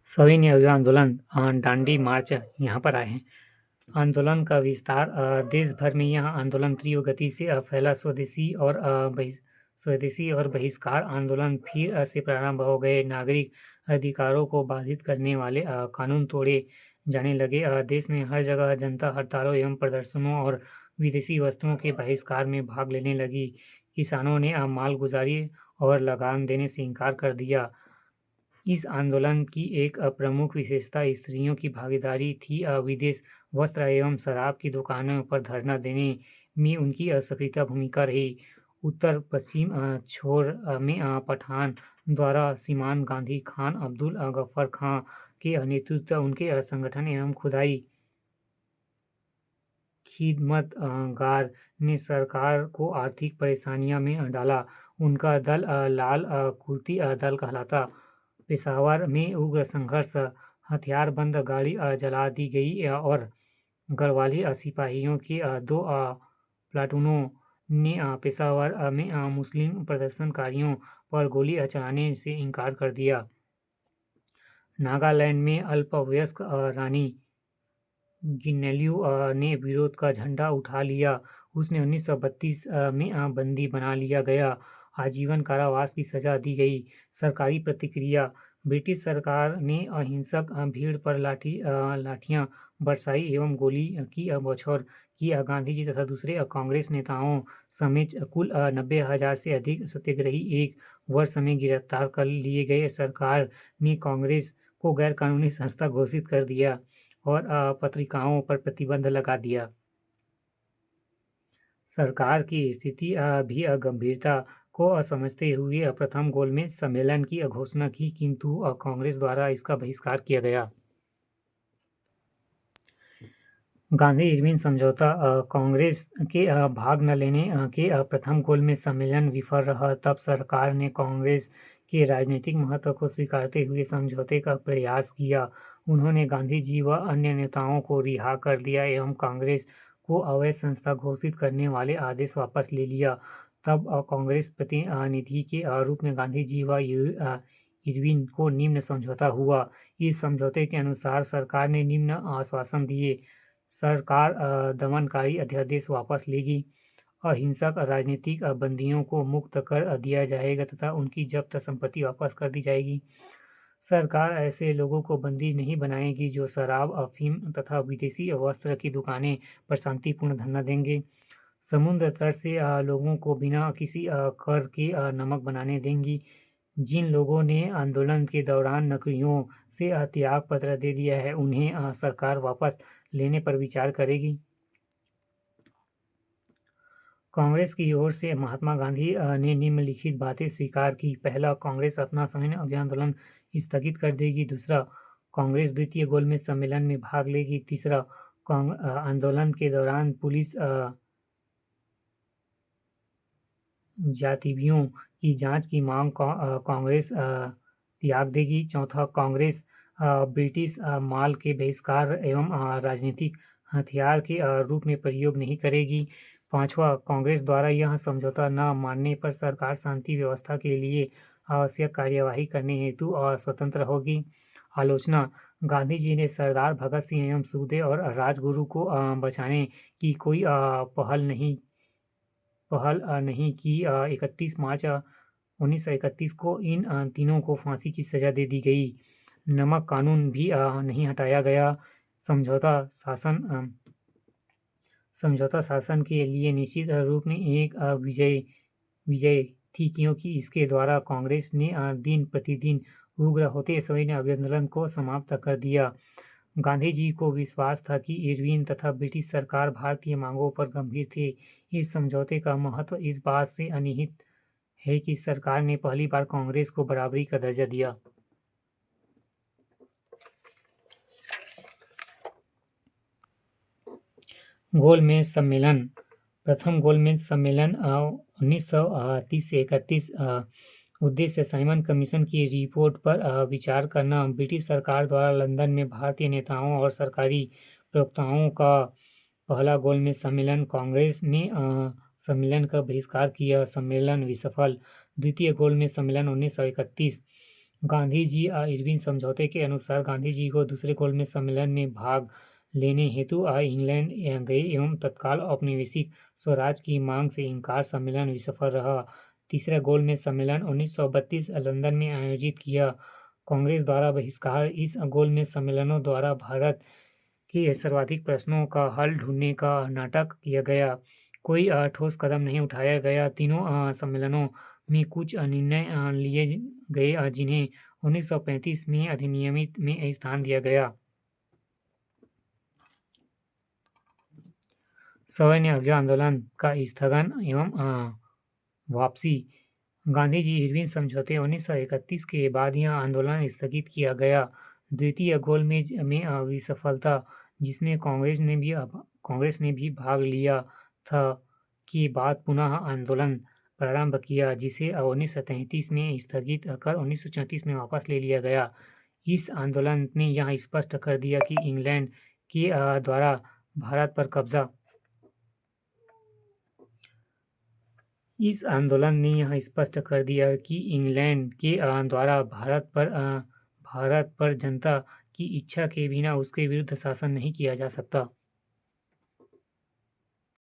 सविनय आंदोलन दांडी मार्च यहाँ पर आए हैं। आंदोलन का विस्तार देश भर में यह आंदोलन तीव्र गति से फैला। स्वदेशी और बहिष्कार आंदोलन फिर से प्रारंभ हो गए। नागरिक अधिकारों को बाधित करने वाले कानून तोड़े जाने लगे। देश में हर जगह जनता हड़तालों एवं प्रदर्शनों और विदेशी वस्तुओं के बहिष्कार में भाग लेने लगी। किसानों ने मालगुजारी और लगान देने से इनकार कर दिया। इस आंदोलन की एक प्रमुख विशेषता स्त्रियों की भागीदारी थी। विदेश वस्त्र एवं शराब की दुकानों पर धरना देने में उनकी सक्रिय भूमिका रही। उत्तर पश्चिम छोर में पठान द्वारा सीमान गांधी खान अब्दुल गफ्फार खां के नेतृत्व उनके संगठन एवं खुदाई खिदमतगार ने सरकार को आर्थिक परेशानियों में डाला। उनका दल लाल कुर्ती दल कहलाता। पेशावर में उग्र संघर्ष, हथियारबंद गाड़ी जला दी गई और गढ़वाली सिपाहियों के दो प्लाटूनों ने पेशावर में मुस्लिम प्रदर्शनकारियों पर गोली चलाने से इनकार कर दिया। नागालैंड में अल्पवयस्क रानी गिन्नेल्यू ने विरोध का झंडा उठा लिया। उसने 1932 में बंदी बना लिया गया। आजीवन कारावास की सजा दी गई। सरकारी प्रतिक्रिया। ब्रिटिश सरकार ने अहिंसक भीड़ पर लाठियां बरसाई एवं गोली की बौछार की। गांधी जी तथा दूसरे कांग्रेस नेताओं समेत कुल 90,000 से अधिक सत्याग्रही एक वर्ष में गिरफ्तार कर लिए गए। सरकार ने कांग्रेस को गैर कानूनी संस्था घोषित कर दिया और पत्रिकाओं पर प्रतिबंध लगा दिया। सरकार की स्थिति भी गंभीरता को समझते हुए प्रथम गोलमेज सम्मेलन की घोषणा की, किंतु कांग्रेस द्वारा इसका बहिष्कार किया गया। गांधी इरविन समझौता। कांग्रेस के भाग न लेने के प्रथम गोलमेज सम्मेलन विफल रहा। तब सरकार ने कांग्रेस के राजनीतिक महत्व को स्वीकारते हुए समझौते का प्रयास किया। उन्होंने गांधी जी व अन्य नेताओं को रिहा कर दिया एवं कांग्रेस को अवैध संस्था घोषित करने वाले आदेश वापस ले लिया। तब कांग्रेस प्रतिनिधि के रूप में गांधी जी व इरविन को निम्न समझौता हुआ। इस समझौते के अनुसार सरकार ने निम्न आश्वासन दिए। सरकार दमनकारी अध्यादेश वापस लेगी। अहिंसक राजनीतिक बंदियों को मुक्त कर दिया जाएगा तथा उनकी जब्त संपत्ति वापस कर दी जाएगी। सरकार ऐसे लोगों को बंदी नहीं बनाएगी जो शराब, अफीम तथा विदेशी वस्त्र की दुकानें पर शांतिपूर्ण धरना देंगे। समुद्र तट से लोगों को बिना किसी कर के नमक बनाने देंगी। जिन लोगों ने आंदोलन के दौरान नौकरियों से त्याग पत्र दे दिया है, उन्हें सरकार वापस लेने पर विचार करेगी। कांग्रेस की ओर से महात्मा गांधी ने निम्नलिखित बातें स्वीकार की। पहला, कांग्रेस अपना सविनय आंदोलन स्थगित कर देगी। दूसरा, कांग्रेस द्वितीय गोलमेज सम्मेलन में भाग लेगी। तीसरा, आंदोलन के दौरान पुलिस जातिवियों की जांच की मांग कांग्रेस त्याग देगी। चौथा, कांग्रेस ब्रिटिश माल के बहिष्कार एवं राजनीतिक हथियार के रूप में प्रयोग नहीं करेगी। पांचवा, कांग्रेस द्वारा यह समझौता न मानने पर सरकार शांति व्यवस्था के लिए आवश्यक कार्यवाही करने हेतु स्वतंत्र होगी। आलोचना। गांधी जी ने सरदार भगत सिंह एवं सुखदेव और राजगुरु को बचाने की कोई पहल नहीं की। 31 मार्च 1931 को इन तीनों को फांसी की सजा दे दी गई। नमक कानून भी नहीं हटाया गया। समझौता शासन के लिए निश्चित रूप में एक विजय थी, क्योंकि इसके द्वारा कांग्रेस ने दिन प्रतिदिन उग्र होते सविनय आंदोलन को समाप्त कर दिया। गांधी जी को विश्वास था कि इरविन तथा ब्रिटिश सरकार भारतीय मांगों पर गंभीर थे। इस समझौते का महत्व इस बात से अनिहित है कि सरकार ने पहली बार कांग्रेस को बराबरी का दर्जा दिया। गोलमेज सम्मेलन। प्रथम गोलमेज सम्मेलन 1930 से 31। उद्देश्य साइमन कमीशन की रिपोर्ट पर विचार करना। ब्रिटिश सरकार द्वारा लंदन में भारतीय नेताओं और सरकारी प्रवक्ताओं का पहला गोलमेज सम्मेलन। कांग्रेस ने सम्मेलन का बहिष्कार किया। सम्मेलन विफल। द्वितीय गोलमेज सम्मेलन 1931। गांधी जी इरविन समझौते के अनुसार गांधी जी को दूसरे गोलमेज सम्मेलन में भाग लेने हेतु इंग्लैंड गए एवं तत्काल औपनिवेशिक स्वराज की मांग से इनकार सम्मेलन विफल रहा। तीसरा गोलमेज सम्मेलन 1932 लंदन में आयोजित किया। कांग्रेस द्वारा बहिष्कार। इस गोलमेज सम्मेलनों द्वारा भारत के सर्वाधिक प्रश्नों का हल ढूंढने का नाटक किया गया। कोई ठोस कदम नहीं उठाया गया। तीनों सम्मेलनों में कुछ निर्णय लिए गए जिन्हें 1935 में अधिनियमित में स्थान दिया गया। सविनय अवज्ञा आंदोलन का स्थगन एवं वापसी। गांधी जी इरविन समझौते 1931 के बाद यह आंदोलन स्थगित किया गया। द्वितीय गोलमेज में विफलता, जिसमें कांग्रेस ने भी भाग लिया था, के बाद पुनः आंदोलन प्रारंभ किया, जिसे 1933 में स्थगित कर 1934 में वापस ले लिया गया। इस आंदोलन ने यह स्पष्ट कर दिया कि इंग्लैंड के द्वारा भारत पर कब्जा इस आंदोलन ने यह स्पष्ट कर दिया कि इंग्लैंड के द्वारा भारत पर जनता की इच्छा के बिना उसके विरुद्ध शासन नहीं किया जा सकता।